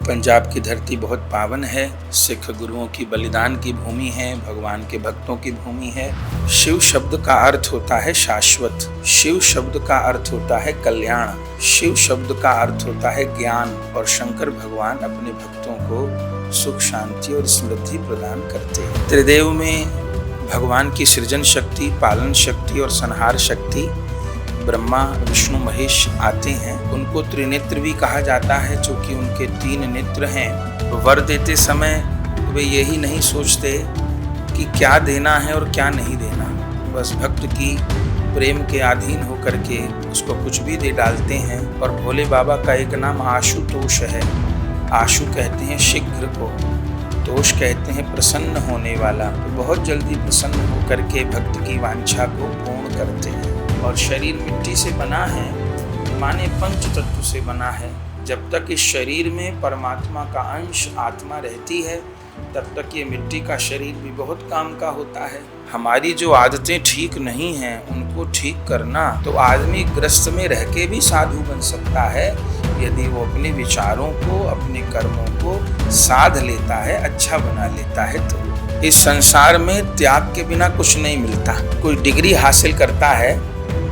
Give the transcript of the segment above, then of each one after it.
पंजाब की धरती बहुत पावन है। सिख गुरुओं की बलिदान की भूमि है, भगवान के भक्तों की भूमि है। शिव शब्द का अर्थ होता है शाश्वत, शिव शब्द का अर्थ होता है कल्याण, शिव शब्द का अर्थ होता है ज्ञान। और शंकर भगवान अपने भक्तों को सुख, शांति और समृद्धि प्रदान करते हैं। त्रिदेव में भगवान की सृजन शक्ति, पालन शक्ति और संहार शक्ति ब्रह्मा, विष्णु, महेश आते हैं। उनको त्रिनेत्र भी कहा जाता है, क्योंकि उनके 3 नेत्र हैं। वर देते समय वे यही नहीं सोचते कि क्या देना है और क्या नहीं देना, बस भक्त की प्रेम के अधीन होकर के उसको कुछ भी दे डालते हैं। और भोले बाबा का एक नाम आशुतोष है। आशु कहते हैं शीघ्र को, तोष कहते हैं प्रसन्न होने वाला। तो बहुत जल्दी प्रसन्न होकर के भक्त की वांछा को पूर्ण करते हैं। और शरीर मिट्टी से बना है, माने पंच तत्व से बना है। जब तक इस शरीर में परमात्मा का अंश आत्मा रहती है, तब तक ये मिट्टी का शरीर भी बहुत काम का होता है। हमारी जो आदतें ठीक नहीं हैं, उनको ठीक करना तो आदमी ग्रस्त में रह के भी साधु बन सकता है, यदि वो अपने विचारों को, अपने कर्मों को साध लेता है, अच्छा बना लेता है। तो इस संसार में त्याग के बिना कुछ नहीं मिलता। कोई डिग्री हासिल करता है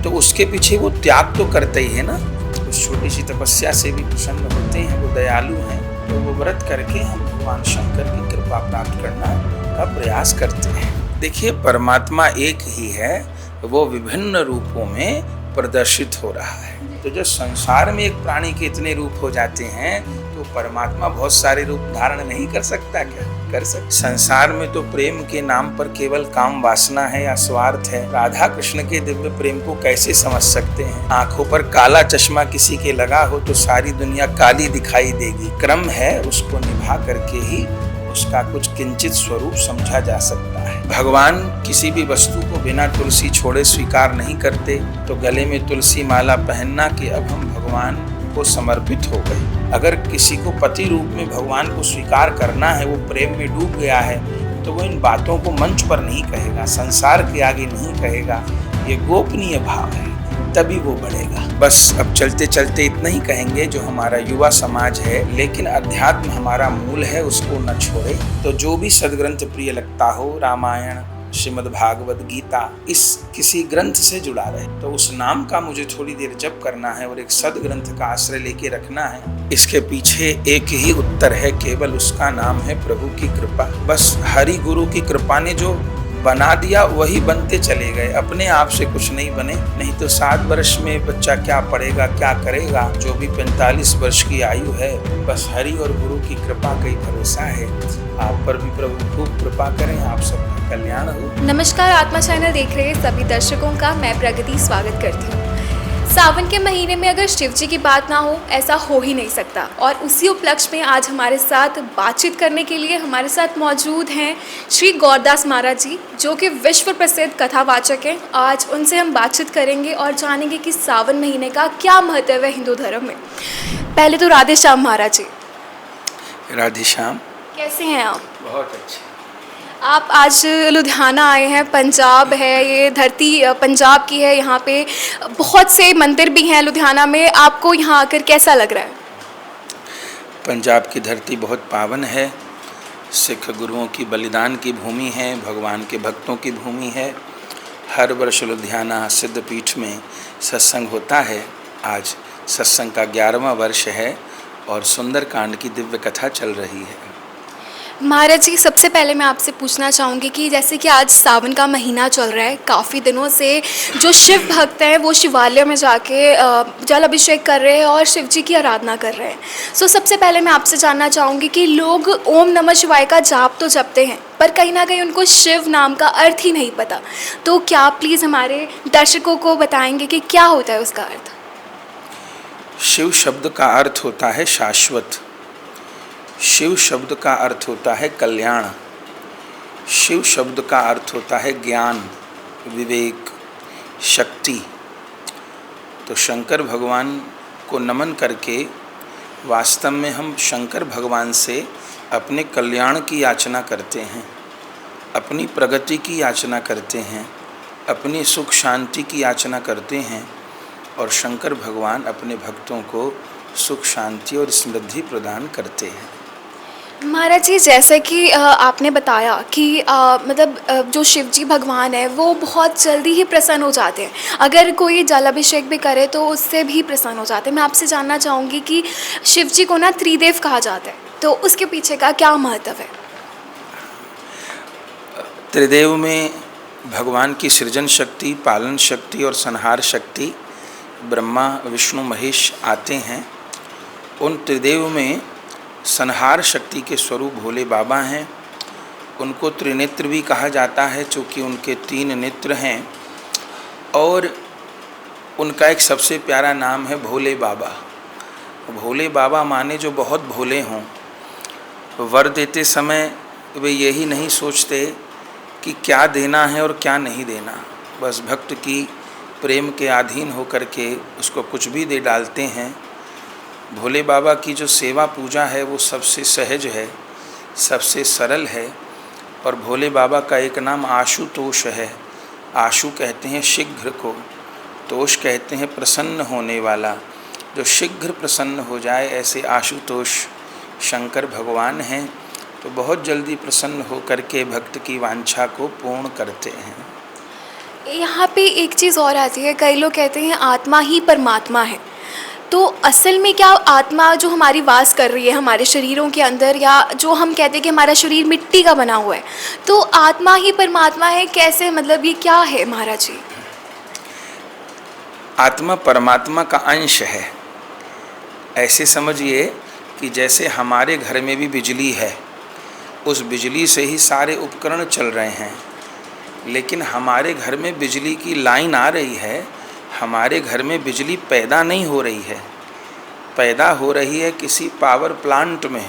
तो उसके पीछे वो त्याग तो करते ही है ना। उस छोटी सी तपस्या से भी प्रसन्न होते हैं, वो दयालु हैं। तो वो व्रत करके हम भगवान शंकर की कृपा प्राप्त करना का प्रयास करते हैं। देखिए, परमात्मा एक ही है, वो विभिन्न रूपों में प्रदर्शित हो रहा है। तो जब संसार में एक प्राणी के इतने रूप हो जाते हैं, तो परमात्मा बहुत सारे रूप धारण नहीं कर सकता क्या? कर सकता। संसार में तो प्रेम के नाम पर केवल काम वासना है या स्वार्थ है। राधा कृष्ण के दिव्य प्रेम को कैसे समझ सकते हैं? आंखों पर काला चश्मा किसी के लगा हो तो सारी दुनिया काली दिखाई देगी। क्रम है, उसको निभा करके ही उसका कुछ किंचित स्वरूप समझा जा सकता है। भगवान किसी भी वस्तु को बिना तुलसी छोड़े स्वीकार नहीं करते। तो गले में तुलसी माला पहनना कि अब हम भगवान को समर्पित हो गए। अगर किसी को पति रूप में भगवान को स्वीकार करना है, वो प्रेम में डूब गया है, तो वो इन बातों को मंच पर नहीं कहेगा, संसार के आगे नहीं कहेगा। ये गोपनीय भाव है, तभी वो बढ़ेगा। बस अब चलते चलते इतना ही कहेंगे, जो हमारा युवा समाज है, लेकिन अध्यात्म हमारा मूल है, उसको न छोड़े। तो जो भी सदग्रंथ प्रिय लगता हो, रामायण, श्रीमद् भागवत गीता, इस किसी ग्रंथ से जुड़ा रहे, तो उस नाम का मुझे थोड़ी देर जप करना है और एक सदग्रंथ का आश्रय लेके रखना है। इसके पीछे एक ही उत्तर है, केवल उसका नाम है प्रभु की कृपा। बस हरि गुरु की कृपा ने जो बना दिया वही बनते चले गए, अपने आप से कुछ नहीं बने। नहीं तो 7 वर्ष में बच्चा क्या पढ़ेगा, क्या करेगा? जो भी 45 वर्ष की आयु है, बस हरि और गुरु की कृपा का ही भरोसा है। आप पर भी प्रभु खूब कृपा करें, आप सबका कल्याण हो। नमस्कार, आत्मा चैनल देख रहे सभी दर्शकों का मैं प्रगति स्वागत करती हूँ। सावन के महीने में अगर शिव जी की बात ना हो, ऐसा हो ही नहीं सकता। और उसी उपलक्ष्य में आज हमारे साथ बातचीत करने के लिए हमारे साथ मौजूद हैं श्री गौरदास महाराज जी, जो कि विश्व प्रसिद्ध कथावाचक हैं। आज उनसे हम बातचीत करेंगे और जानेंगे कि सावन महीने का क्या महत्व है हिंदू धर्म में। पहले तो राधे श्याम महाराज जी। राधे श्याम। कैसे हैं आप? बहुत अच्छे। आप आज लुधियाना आए हैं, पंजाब है, ये धरती पंजाब की है, यहाँ पे बहुत से मंदिर भी हैं लुधियाना में। आपको यहाँ आकर कैसा लग रहा है? पंजाब की धरती बहुत पावन है। सिख गुरुओं की बलिदान की भूमि है, भगवान के भक्तों की भूमि है। हर वर्ष लुधियाना सिद्धपीठ में सत्संग होता है। आज सत्संग का 11वां वर्ष है और सुंदरकांड की दिव्य कथा चल रही है। महाराज जी, सबसे पहले मैं आपसे पूछना चाहूँगी कि जैसे कि आज सावन का महीना चल रहा है, काफ़ी दिनों से जो शिव भक्त हैं वो शिवालय में जाके जल अभिषेक कर रहे हैं और शिव जी की आराधना कर रहे हैं। सो सबसे पहले मैं आपसे जानना चाहूँगी कि लोग ओम नमः शिवाय का जाप तो जपते हैं, पर कहीं ना कहीं उनको शिव नाम का अर्थ ही नहीं पता। तो क्या आप प्लीज़ हमारे दर्शकों को बताएंगे कि क्या होता है उसका अर्थ? शिव शब्द का अर्थ होता है शाश्वत, शिव शब्द का अर्थ होता है कल्याण, शिव शब्द का अर्थ होता है ज्ञान, विवेक, शक्ति। तो शंकर भगवान को नमन करके वास्तव में हम शंकर भगवान से अपने कल्याण की याचना करते हैं, अपनी प्रगति की याचना करते हैं, अपनी सुख शांति की याचना करते हैं। और शंकर भगवान अपने भक्तों को सुख शांति और समृद्धि प्रदान करते हैं। महाराज जी, जैसा कि आपने बताया कि जो शिव जी भगवान है वो बहुत जल्दी ही प्रसन्न हो जाते हैं। अगर कोई जल अभिषेक भी करे तो उससे भी प्रसन्न हो जाते हैं। मैं आपसे जानना चाहूँगी कि शिव जी को ना त्रिदेव कहा जाता है, तो उसके पीछे का क्या महत्व है? त्रिदेव में भगवान की सृजन शक्ति, पालन शक्ति और संहार शक्ति ब्रह्मा विष्णु महेश आते हैं। उन त्रिदेव में संहार शक्ति के स्वरूप भोले बाबा हैं। उनको त्रिनेत्र भी कहा जाता है, चूँकि उनके 3 नेत्र हैं। और उनका एक सबसे प्यारा नाम है भोले बाबा। भोले बाबा माने जो बहुत भोले हों। वर देते समय वे यही नहीं सोचते कि क्या देना है और क्या नहीं देना, बस भक्त की प्रेम के अधीन होकर के उसको कुछ भी दे डालते हैं। भोले बाबा की जो सेवा पूजा है वो सबसे सहज है, सबसे सरल है। और भोले बाबा का एक नाम आशुतोष है। आशु कहते हैं शीघ्र को, तोष कहते हैं प्रसन्न होने वाला। जो शीघ्र प्रसन्न हो जाए, ऐसे आशुतोष शंकर भगवान हैं। तो बहुत जल्दी प्रसन्न होकर के भक्त की वांछा को पूर्ण करते हैं। यहाँ पे एक चीज़ और आती है, कई लोग कहते हैं आत्मा ही परमात्मा है। तो असल में क्या आत्मा जो हमारी वास कर रही है हमारे शरीरों के अंदर, या जो हम कहते हैं कि हमारा शरीर मिट्टी का बना हुआ है, तो आत्मा ही परमात्मा है, कैसे, मतलब ये क्या है महाराज जी? आत्मा परमात्मा का अंश है। ऐसे समझिए कि जैसे हमारे घर में भी बिजली है, उस बिजली से ही सारे उपकरण चल रहे हैं। लेकिन हमारे घर में बिजली की लाइन आ रही है, हमारे घर में बिजली पैदा नहीं हो रही है, पैदा हो रही है किसी पावर प्लांट में।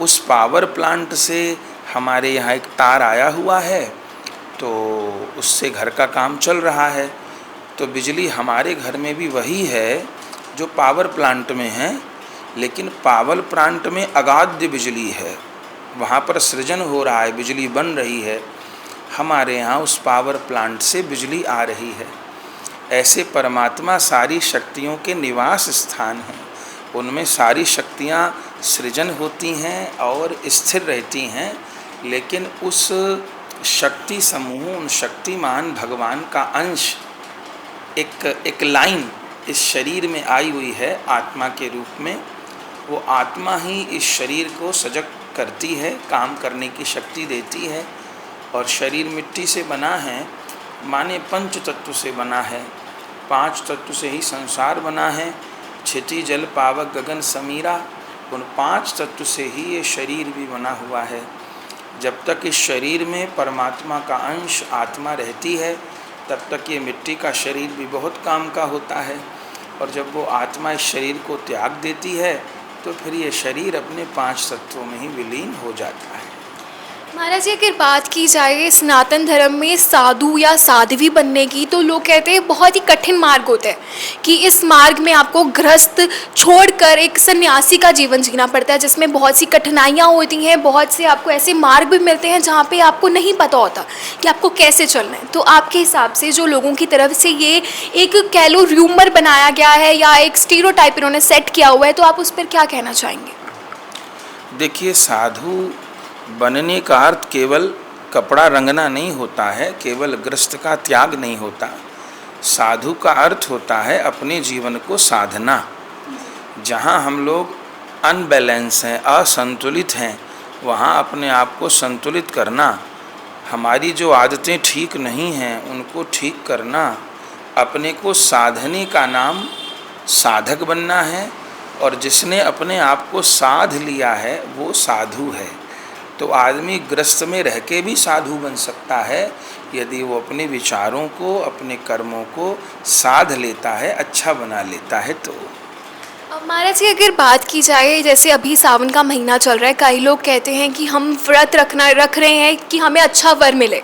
उस पावर प्लांट से हमारे यहाँ एक तार आया हुआ है, तो उससे घर का काम चल रहा है। तो बिजली हमारे घर में भी वही है जो पावर प्लांट में है, लेकिन पावर प्लांट में अगाध बिजली है, वहाँ पर सृजन हो रहा है, बिजली बन रही है। हमारे यहाँ उस पावर प्लांट से बिजली आ रही है। ऐसे परमात्मा सारी शक्तियों के निवास स्थान हैं। उनमें सारी शक्तियाँ सृजन होती हैं और स्थिर रहती हैं। लेकिन उस शक्ति समूह, उन शक्तिमान भगवान का अंश एक लाइन इस शरीर में आई हुई है आत्मा के रूप में। वो आत्मा ही इस शरीर को सजग करती है, काम करने की शक्ति देती है। और शरीर मिट्टी से बना है, माने 5 तत्व से बना है। 5 तत्व से ही संसार बना है। क्षिति जल पावक गगन समीरा, उन 5 तत्व से ही ये शरीर भी बना हुआ है। जब तक इस शरीर में परमात्मा का अंश आत्मा रहती है, तब तक ये मिट्टी का शरीर भी बहुत काम का होता है। और जब वो आत्मा इस शरीर को त्याग देती है, तो फिर ये शरीर अपने 5 तत्वों में ही विलीन हो जाता है। महाराज जी, अगर बात की जाए सनातन धर्म में साधु या साध्वी बनने की, तो लोग कहते हैं बहुत ही कठिन मार्ग होता है कि इस मार्ग में आपको गृहस्थ छोड़कर एक सन्यासी का जीवन जीना पड़ता है, जिसमें बहुत सी कठिनाइयाँ होती हैं। बहुत से आपको ऐसे मार्ग भी मिलते हैं जहाँ पे आपको नहीं पता होता कि आपको कैसे चलना है। तो आपके हिसाब से जो लोगों की तरफ से ये एक कह लो र्यूमर बनाया गया है या एक स्टीरियोटाइप इन्होंने सेट किया हुआ है, तो आप उस पर क्या कहना चाहेंगे? देखिए, साधु बनने का अर्थ केवल कपड़ा रंगना नहीं होता है, केवल गृहस्थ का त्याग नहीं होता। साधु का अर्थ होता है अपने जीवन को साधना। जहाँ हम लोग अनबैलेंस हैं, असंतुलित हैं, वहाँ अपने आप को संतुलित करना। हमारी जो आदतें ठीक नहीं हैं उनको ठीक करना। अपने को साधने का नाम साधक बनना है। और जिसने अपने आप को साध लिया है वो साधु है। तो आदमी गृहस्थ में रह के भी साधु बन सकता है, यदि वो अपने विचारों को, अपने कर्मों को साध लेता है, अच्छा बना लेता है। तो महाराज जी, अगर बात की जाए, जैसे अभी सावन का महीना चल रहा है, कई लोग कहते हैं कि हम व्रत रख रहे हैं कि हमें अच्छा वर मिले,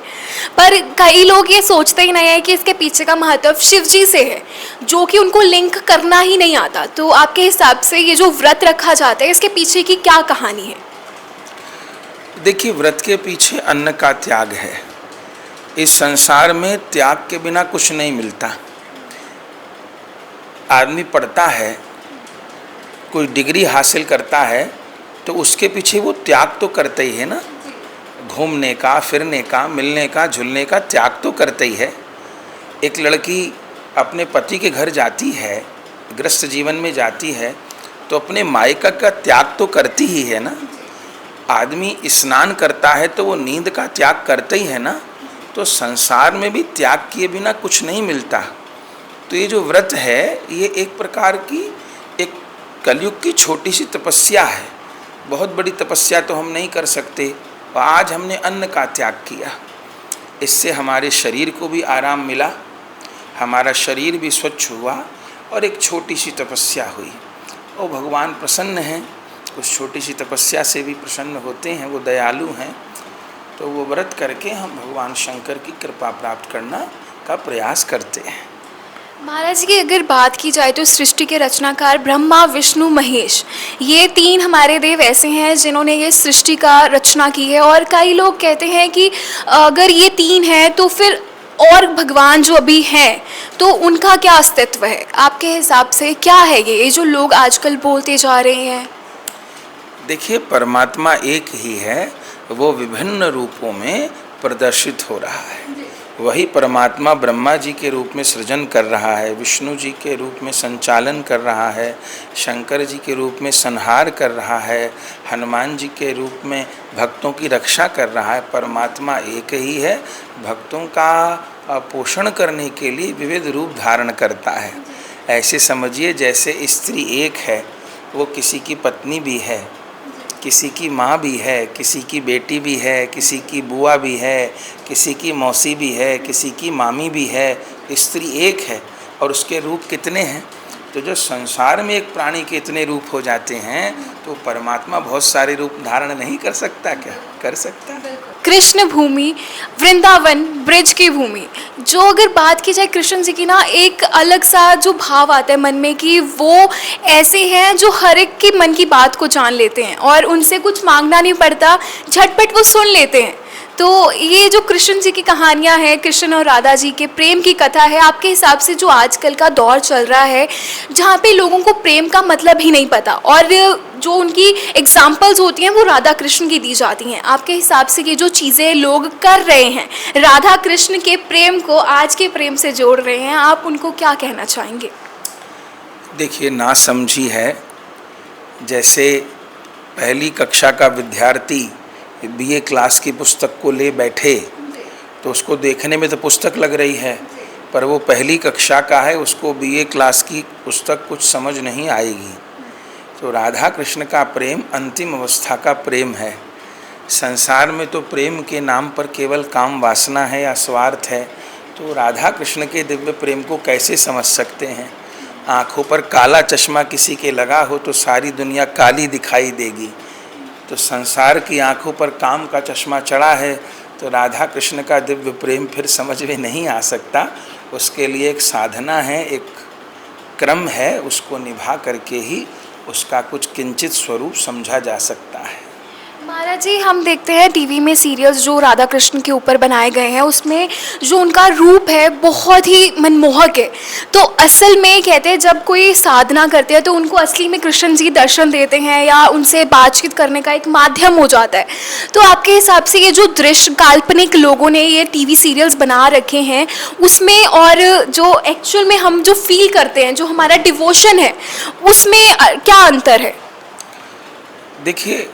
पर कई लोग ये सोचते ही नहीं है कि इसके पीछे का महत्व शिव जी से है, जो कि उनको लिंक करना ही नहीं आता। तो आपके हिसाब से ये जो व्रत रखा जाता है, इसके पीछे की क्या कहानी है? देखिए, व्रत के पीछे अन्न का त्याग है। इस संसार में त्याग के बिना कुछ नहीं मिलता। आदमी पढ़ता है कोई डिग्री हासिल करता है तो उसके पीछे वो त्याग तो करता ही है ना, घूमने का, फिरने का, मिलने का, झुलने का त्याग तो करता ही है। एक लड़की अपने पति के घर जाती है, गृहस्थ जीवन में जाती है, तो अपने मायका का त्याग तो करती ही है ना। आदमी स्नान करता है तो वो नींद का त्याग करता ही है ना। तो संसार में भी त्याग किए बिना कुछ नहीं मिलता। तो ये जो व्रत है ये एक प्रकार की एक कलयुग की छोटी सी तपस्या है। बहुत बड़ी तपस्या तो हम नहीं कर सकते। और आज हमने अन्न का त्याग किया, इससे हमारे शरीर को भी आराम मिला, हमारा शरीर भी स्वच्छ हुआ और एक छोटी सी तपस्या हुई। और भगवान प्रसन्न हैं, उस छोटी सी तपस्या से भी प्रसन्न होते हैं, वो दयालु हैं। तो वो व्रत करके हम भगवान शंकर की कृपा प्राप्त करना का प्रयास करते हैं। महाराज जी की अगर बात की जाए तो सृष्टि के रचनाकार ब्रह्मा, विष्णु, महेश, ये तीन हमारे देव ऐसे हैं जिन्होंने ये सृष्टि का रचना की है। और कई लोग कहते हैं कि अगर ये तीन हैं तो फिर और भगवान जो अभी हैं तो उनका क्या अस्तित्व है? आपके हिसाब से क्या है ये जो लोग आजकल बोलते जा रहे हैं? देखिए, परमात्मा एक ही है, वो विभिन्न रूपों में प्रदर्शित हो रहा है। वही परमात्मा ब्रह्मा जी के रूप में सृजन कर रहा है, विष्णु जी के रूप में संचालन कर रहा है, शंकर जी के रूप में संहार कर रहा है, हनुमान जी के रूप में भक्तों की रक्षा कर रहा है। परमात्मा एक ही है, भक्तों का पोषण करने के लिए विविध रूप धारण करता है। ऐसे समझिए जैसे स्त्री एक है, वो किसी की पत्नी भी है, किसी की माँ भी है, किसी की बेटी भी है, किसी की बुआ भी है, किसी की मौसी भी है, किसी की मामी भी है। स्त्री एक है और उसके रूप कितने हैं। तो जो संसार में एक प्राणी के इतने रूप हो जाते हैं तो परमात्मा बहुत सारे रूप धारण नहीं कर सकता? क्या कर सकता है? कृष्ण भूमि, वृंदावन, ब्रज की भूमि, जो अगर बात की जाए कृष्ण जी की ना, एक अलग सा जो भाव आता है मन में कि वो ऐसे हैं जो हर एक के मन की बात को जान लेते हैं और उनसे कुछ मांगना नहीं पड़ता, झटपट वो सुन लेते हैं। तो ये जो कृष्ण जी की कहानियाँ हैं, कृष्ण और राधा जी के प्रेम की कथा है, आपके हिसाब से जो आजकल का दौर चल रहा है जहाँ पे लोगों को प्रेम का मतलब ही नहीं पता और जो उनकी एग्जाम्पल्स होती हैं वो राधा कृष्ण की दी जाती हैं, आपके हिसाब से ये जो चीज़ें लोग कर रहे हैं, राधा कृष्ण के प्रेम को आज के प्रेम से जोड़ रहे हैं, आप उनको क्या कहना चाहेंगे? देखिए, नासमझी है। जैसे पहली कक्षा का विद्यार्थी बीए क्लास की पुस्तक को ले बैठे तो उसको देखने में तो पुस्तक लग रही है, पर वो पहली कक्षा का है, उसको बीए क्लास की पुस्तक कुछ समझ नहीं आएगी। तो राधा कृष्ण का प्रेम अंतिम अवस्था का प्रेम है। संसार में तो प्रेम के नाम पर केवल काम वासना है या स्वार्थ है। तो राधा कृष्ण के दिव्य प्रेम को कैसे समझ सकते हैं? आँखों पर काला चश्मा किसी के लगा हो तो सारी दुनिया काली दिखाई देगी। तो संसार की आँखों पर काम का चश्मा चढ़ा है तो राधा कृष्ण का दिव्य प्रेम फिर समझ में नहीं आ सकता। उसके लिए एक साधना है, एक क्रम है, उसको निभा करके ही उसका कुछ किंचित स्वरूप समझा जा सकता है। महाराज जी, हम देखते हैं टीवी में सीरियल्स जो राधा कृष्ण के ऊपर बनाए गए हैं, उसमें जो उनका रूप है बहुत ही मनमोहक है। तो असल में कहते हैं जब कोई साधना करते हैं तो उनको असली में कृष्ण जी दर्शन देते हैं या उनसे बातचीत करने का एक माध्यम हो जाता है। तो आपके हिसाब से ये जो दृश्य काल्पनिक लोगों ने ये टीवी सीरियल्स बना रखे हैं उसमें और जो एक्चुअल में हम जो फील करते हैं, जो हमारा डिवोशन है, उसमें क्या अंतर है? देखिए,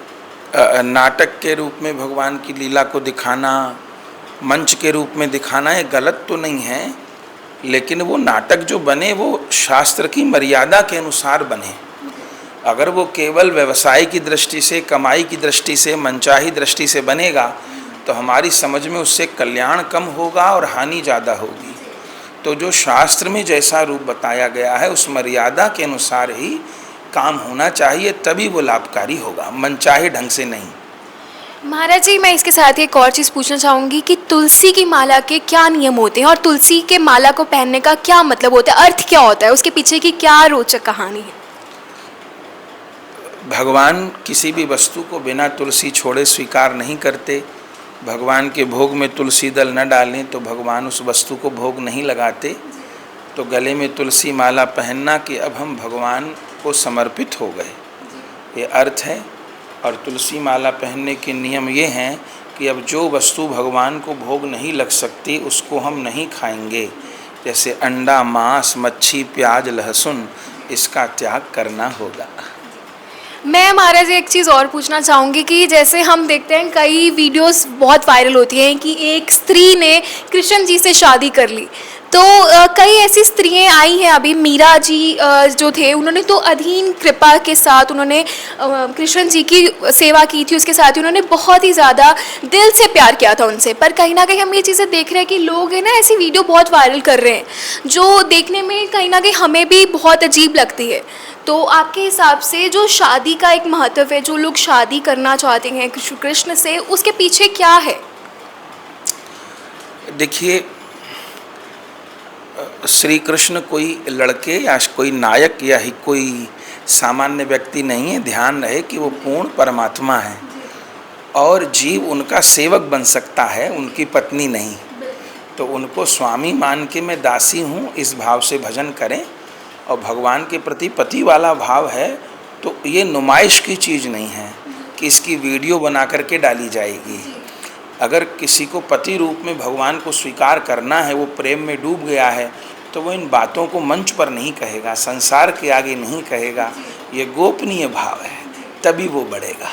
नाटक के रूप में भगवान की लीला को दिखाना, मंच के रूप में दिखाना, ये गलत तो नहीं है, लेकिन वो नाटक जो बने वो शास्त्र की मर्यादा के अनुसार बने। अगर वो केवल व्यवसाय की दृष्टि से, कमाई की दृष्टि से, मनचाही दृष्टि से बनेगा तो हमारी समझ में उससे कल्याण कम होगा और हानि ज़्यादा होगी। तो जो शास्त्र में जैसा रूप बताया गया है उस मर्यादा के अनुसार ही काम होना चाहिए, तभी वो लाभकारी होगा, मनचाहे ढंग से नहीं। महाराज जी, मैं इसके साथ एक और चीज़ पूछना चाहूँगी कि तुलसी की माला के क्या नियम होते हैं और तुलसी के माला को पहनने का क्या मतलब होता है, अर्थ क्या होता है, उसके पीछे की क्या रोचक कहानी है? भगवान किसी भी वस्तु को बिना तुलसी छोड़े स्वीकार नहीं करते। भगवान के भोग में तुलसी दल न डालें तो भगवान उस वस्तु को भोग नहीं लगाते। तो गले में तुलसी माला पहनना कि अब हम भगवान को समर्पित हो गए, ये अर्थ है। और तुलसी माला पहनने के नियम ये हैं कि अब जो वस्तु भगवान को भोग नहीं लग सकती उसको हम नहीं खाएंगे, जैसे अंडा, मांस, मच्छी, प्याज, लहसुन, इसका त्याग करना होगा। मैं महाराज एक चीज़ और पूछना चाहूँगी कि जैसे हम देखते हैं कई वीडियोस बहुत वायरल होती हैं कि एक स्त्री ने कृष्ण जी से शादी कर ली, तो कई ऐसी स्त्रियां आई हैं, अभी मीरा जी जो थे उन्होंने तो अधीन कृपा के साथ उन्होंने कृष्ण जी की सेवा की थी, उसके साथ ही उन्होंने बहुत ही ज़्यादा दिल से प्यार किया था उनसे। पर कहीं ना कहीं हम ये चीज़ें देख रहे हैं कि लोग हैं ना ऐसी वीडियो बहुत वायरल कर रहे हैं जो देखने में कहीं ना कहीं हमें भी बहुत अजीब लगती है। तो आपके हिसाब से जो शादी का एक महत्व है, जो लोग शादी करना चाहते हैं कृष्ण से, उसके पीछे क्या है? देखिए, श्री कृष्ण कोई लड़के या कोई नायक या ही कोई सामान्य व्यक्ति नहीं है। ध्यान रहे कि वो पूर्ण परमात्मा है और जीव उनका सेवक बन सकता है, उनकी पत्नी नहीं। तो उनको स्वामी मान के मैं दासी हूँ, इस भाव से भजन करें। और भगवान के प्रति पति वाला भाव है तो ये नुमाइश की चीज़ नहीं है कि इसकी वीडियो बना करके डाली जाएगी। अगर किसी को पति रूप में भगवान को स्वीकार करना है, वो प्रेम में डूब गया है, तो वो इन बातों को मंच पर नहीं कहेगा, संसार के आगे नहीं कहेगा। ये गोपनीय भाव है, तभी वो बढ़ेगा।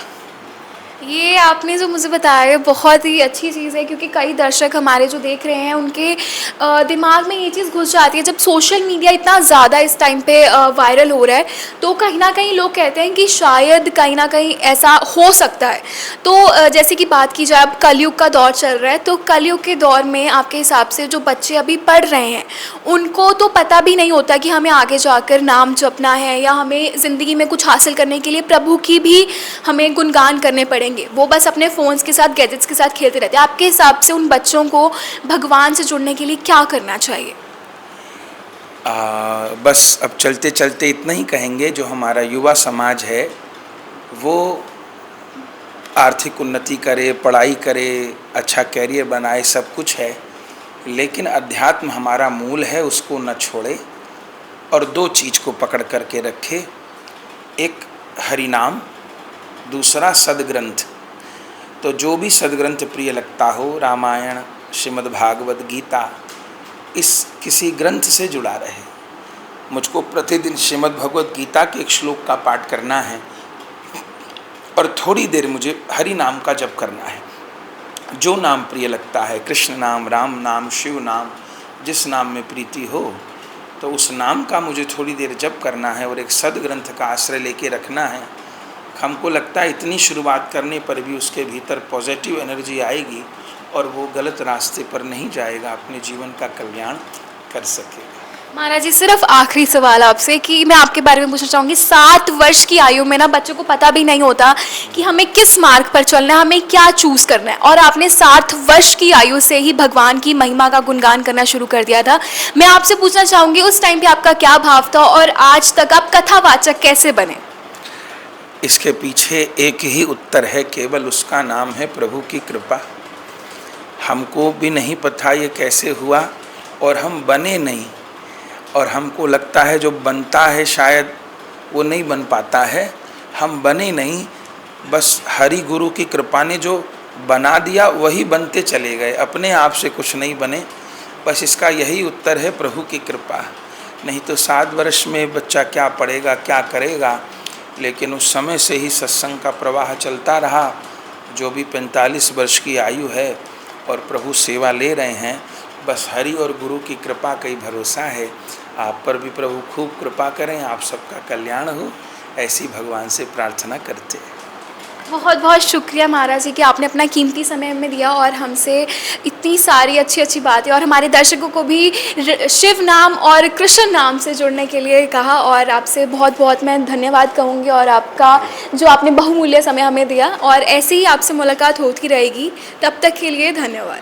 ये आपने जो मुझे बताया है बहुत ही अच्छी चीज़ है, क्योंकि कई दर्शक हमारे जो देख रहे हैं उनके दिमाग में ये चीज़ घुस जाती है। जब सोशल मीडिया इतना ज़्यादा इस टाइम पे वायरल हो रहा है तो कहीं ना कहीं लोग कहते हैं कि शायद कहीं ना कहीं ऐसा हो सकता है। तो जैसे कि बात की जाए, अब कलयुग का दौर चल रहा है, तो कलयुग के दौर में आपके हिसाब से जो बच्चे अभी पढ़ रहे हैं उनको तो पता भी नहीं होता कि हमें आगे जाकर नाम जपना है या हमें ज़िंदगी में कुछ हासिल करने के लिए प्रभु की भी हमें गुणगान करने पड़ेंगे। वो बस अपने फ़ोन्स के साथ, गैजेट्स के साथ खेलते रहते हैं। आपके हिसाब से उन बच्चों को भगवान से जुड़ने के लिए क्या करना चाहिए? बस अब चलते चलते इतना ही कहेंगे, जो हमारा युवा समाज है वो आर्थिक उन्नति करे, पढ़ाई करे, अच्छा कैरियर बनाए, सब कुछ है, लेकिन अध्यात्म हमारा मूल है, उसको न छोड़े और दो चीज़ को पकड़ करके रखे। एक हरिनाम, दूसरा सदग्रंथ। तो जो भी सदग्रंथ प्रिय लगता हो, रामायण, श्रीमद् भागवत गीता, इस किसी ग्रंथ से जुड़ा रहे। मुझको प्रतिदिन श्रीमद् भगवत गीता के एक श्लोक का पाठ करना है और थोड़ी देर मुझे हरि नाम का जप करना है। जो नाम प्रिय लगता है, कृष्ण नाम, राम नाम, शिव नाम, जिस नाम में प्रीति हो, तो उस नाम का मुझे थोड़ी देर जप करना है और एक सदग्रंथ का आश्रय लेके रखना है। हमको लगता है इतनी शुरुआत करने पर भी उसके भीतर पॉजिटिव एनर्जी आएगी और वो गलत रास्ते पर नहीं जाएगा, अपने जीवन का कल्याण कर सकेगा। महाराज जी, सिर्फ आखिरी सवाल आपसे कि मैं आपके बारे में पूछना चाहूँगी। 7 वर्ष की आयु में ना बच्चों को पता भी नहीं होता कि हमें किस मार्ग पर चलना है, हमें क्या चूज़ करना है, और आपने 7 वर्ष की आयु से ही भगवान की महिमा का गुणगान करना शुरू कर दिया था। मैं आपसे पूछना चाहूँगी उस टाइम पे आपका क्या भाव था और आज तक आप कथावाचक कैसे बने? इसके पीछे एक ही उत्तर है, केवल उसका नाम है प्रभु की कृपा। हमको भी नहीं पता ये कैसे हुआ और हम बने नहीं, और हमको लगता है जो बनता है शायद वो नहीं बन पाता है। हम बने नहीं, बस हरि गुरु की कृपा ने जो बना दिया वही बनते चले गए, अपने आप से कुछ नहीं बने। बस इसका यही उत्तर है, प्रभु की कृपा। नहीं तो 7 वर्ष में बच्चा क्या पढ़ेगा, क्या करेगा। लेकिन उस समय से ही सत्संग का प्रवाह चलता रहा। जो भी 45 वर्ष की आयु है और प्रभु सेवा ले रहे हैं, बस हरि और गुरु की कृपा का ही भरोसा है। आप पर भी प्रभु खूब कृपा करें, आप सबका कल्याण हो, ऐसी भगवान से प्रार्थना करते हैं। बहुत बहुत शुक्रिया महाराज जी कि आपने अपना कीमती समय हमें दिया और हमसे इतनी सारी अच्छी अच्छी बातें, और हमारे दर्शकों को भी शिव नाम और कृष्ण नाम से जुड़ने के लिए कहा। और आपसे बहुत बहुत मैं धन्यवाद कहूँगी, और आपका जो आपने बहुमूल्य समय हमें दिया, और ऐसे ही आपसे मुलाकात होती रहेगी। तब तक के लिए धन्यवाद।